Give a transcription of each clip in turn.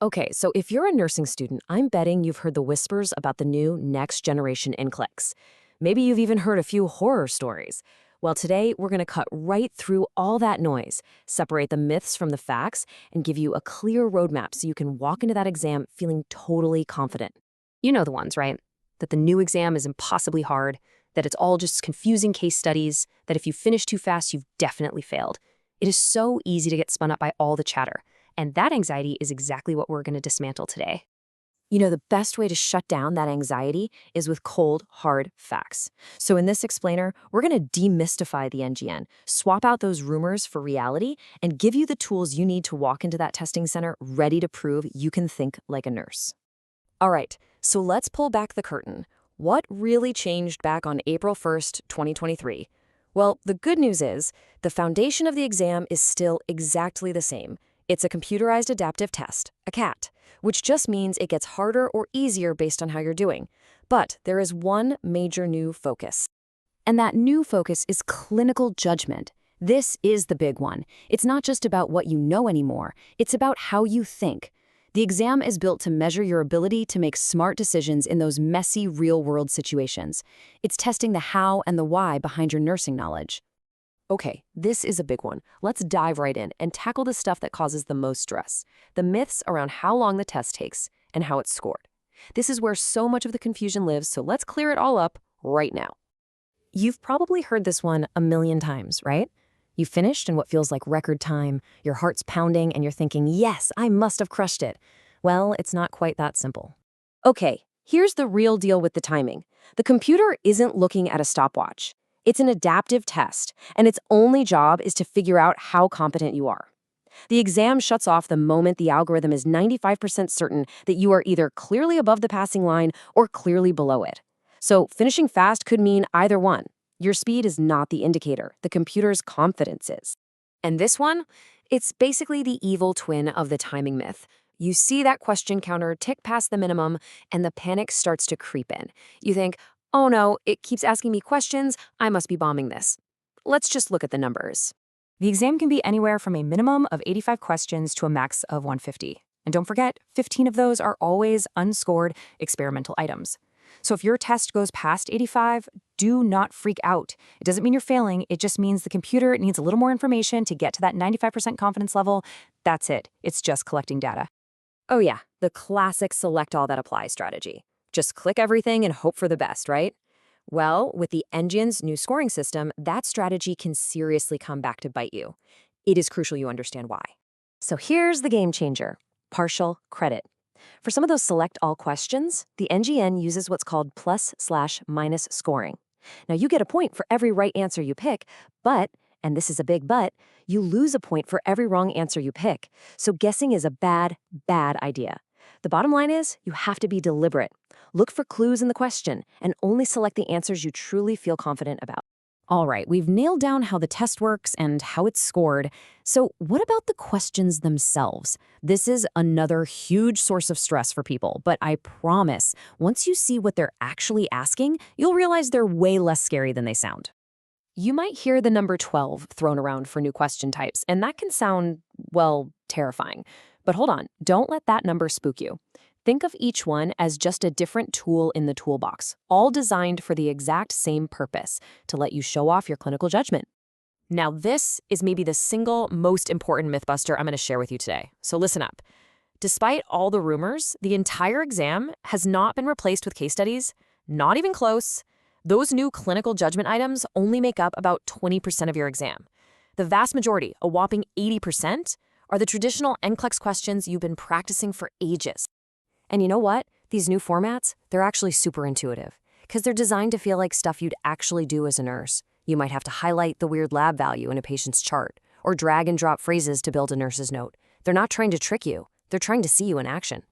Okay, so if you're a nursing student, I'm betting you've heard the whispers about the new Next-Generation NCLEX. Maybe you've even heard a few horror stories. Well, today we're going to cut right through all that noise, separate the myths from the facts, and give you a clear roadmap so you can walk into that exam feeling totally confident. You know the ones, right? That the new exam is impossibly hard, that it's all just confusing case studies, that if you finish too fast, you've definitely failed. It is so easy to get spun up by all the chatter. And that anxiety is exactly what we're going to dismantle today. You know, the best way to shut down that anxiety is with cold, hard facts. So in this explainer, we're going to demystify the NGN, swap out those rumors for reality, and give you the tools you need to walk into that testing center ready to prove you can think like a nurse. All right, so let's pull back the curtain. What really changed back on April 1st, 2023? Well, the good news is the foundation of the exam is still exactly the same. It's a computerized adaptive test, a CAT, which just means it gets harder or easier based on how you're doing. But there is one major new focus. And that new focus is clinical judgment. This is the big one. It's not just about what you know anymore. It's about how you think. The exam is built to measure your ability to make smart decisions in those messy, real-world situations. It's testing the how and the why behind your nursing knowledge. Okay, this is a big one. Let's dive right in and tackle the stuff that causes the most stress. The myths around how long the test takes and how it's scored. This is where so much of the confusion lives, so let's clear it all up right now. You've probably heard this one a million times, right? You finished in what feels like record time, your heart's pounding, and you're thinking, yes, I must have crushed it. Well, it's not quite that simple. Okay, here's the real deal with the timing. The computer isn't looking at a stopwatch. It's an adaptive test, and its only job is to figure out how competent you are. The exam shuts off the moment the algorithm is 95% certain that you are either clearly above the passing line or clearly below it. So finishing fast could mean either one. Your speed is not the indicator. The computer's confidence is. And this one? It's basically the evil twin of the timing myth. You see that question counter tick past the minimum, and the panic starts to creep in. You think, oh no, it keeps asking me questions, I must be bombing this. Let's just look at the numbers. The exam can be anywhere from a minimum of 85 questions to a max of 150. And don't forget, 15 of those are always unscored experimental items. So if your test goes past 85, do not freak out. It doesn't mean you're failing, it just means the computer needs a little more information to get to that 95% confidence level. That's it, it's just collecting data. Oh yeah, the classic select all that applies strategy. Just click everything and hope for the best, right? Well, with the NGN's new scoring system, that strategy can seriously come back to bite you. It is crucial you understand why. So here's the game changer, partial credit. For some of those select all questions, the NGN uses what's called plus/minus scoring. Now you get a point for every right answer you pick, but, and this is a big but, you lose a point for every wrong answer you pick. So guessing is a bad idea. The bottom line is, you have to be deliberate. Look for clues in the question, and only select the answers you truly feel confident about. All right, we've nailed down how the test works and how it's scored. So what about the questions themselves? This is another huge source of stress for people, but I promise, once you see what they're actually asking, you'll realize they're way less scary than they sound. You might hear the number 12 thrown around for new question types, and that can sound, well, terrifying. But hold on, don't let that number spook you. Think of each one as just a different tool in the toolbox, all designed for the exact same purpose, to let you show off your clinical judgment. Now, this is maybe the single most important mythbuster I'm going to share with you today, so listen up. Despite all the rumors, the entire exam has not been replaced with case studies, not even close. Those new clinical judgment items only make up about 20% of your exam. The vast majority, a whopping 80%, are the traditional NCLEX questions you've been practicing for ages. And you know what? These new formats, they're actually super intuitive, because they're designed to feel like stuff you'd actually do as a nurse. You might have to highlight the weird lab value in a patient's chart, or drag and drop phrases to build a nurse's note. They're not trying to trick you. They're trying to see you in action.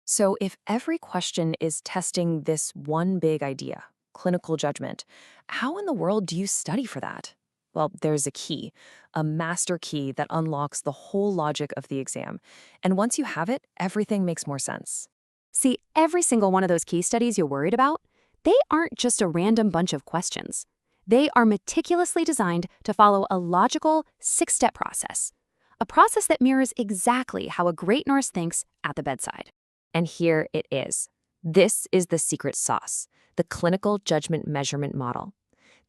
So if every question is testing this one big idea, clinical judgment, how in the world do you study for that? Well, there's a key, a master key that unlocks the whole logic of the exam. And once you have it, everything makes more sense. See, every single one of those case studies you're worried about, they aren't just a random bunch of questions. They are meticulously designed to follow a logical 6-step process. a process that mirrors exactly how a great nurse thinks at the bedside. And here it is. This is the secret sauce, the clinical judgment measurement model.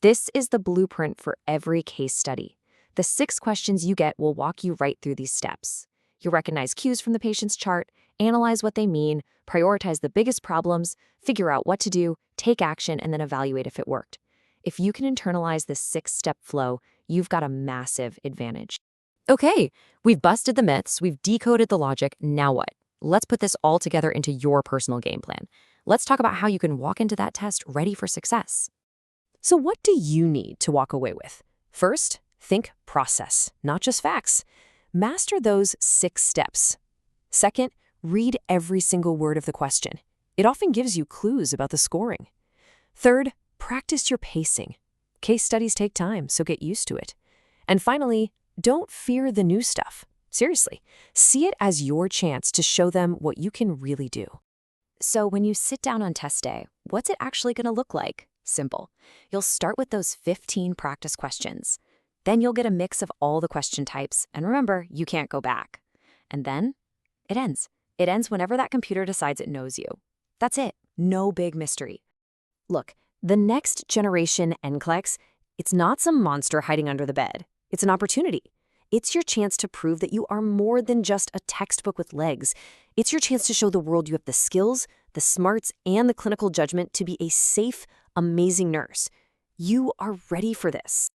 This is the blueprint for every case study. The 6 questions you get will walk you right through these steps. You'll recognize cues from the patient's chart, analyze what they mean, prioritize the biggest problems, figure out what to do, take action, and then evaluate if it worked. If you can internalize this 6-step flow, you've got a massive advantage. Okay, we've busted the myths, we've decoded the logic, now what? Let's put this all together into your personal game plan. Let's talk about how you can walk into that test ready for success. So what do you need to walk away with? First, think process, not just facts. Master those 6 steps. Second, read every single word of the question. It often gives you clues about the scoring. Third, practice your pacing. Case studies take time, so get used to it. And finally, don't fear the new stuff. Seriously, see it as your chance to show them what you can really do. So when you sit down on test day, what's it actually going to look like? Simple. You'll start with those 15 practice questions. Then you'll get a mix of all the question types, and remember, you can't go back. And then it ends. It ends whenever that computer decides it knows you. That's it. No big mystery. Look, the Next-Generation NCLEX, it's not some monster hiding under the bed. It's an opportunity. It's your chance to prove that you are more than just a textbook with legs. It's your chance to show the world you have the skills, the smarts, and the clinical judgment to be a safe, amazing nurse. You are ready for this.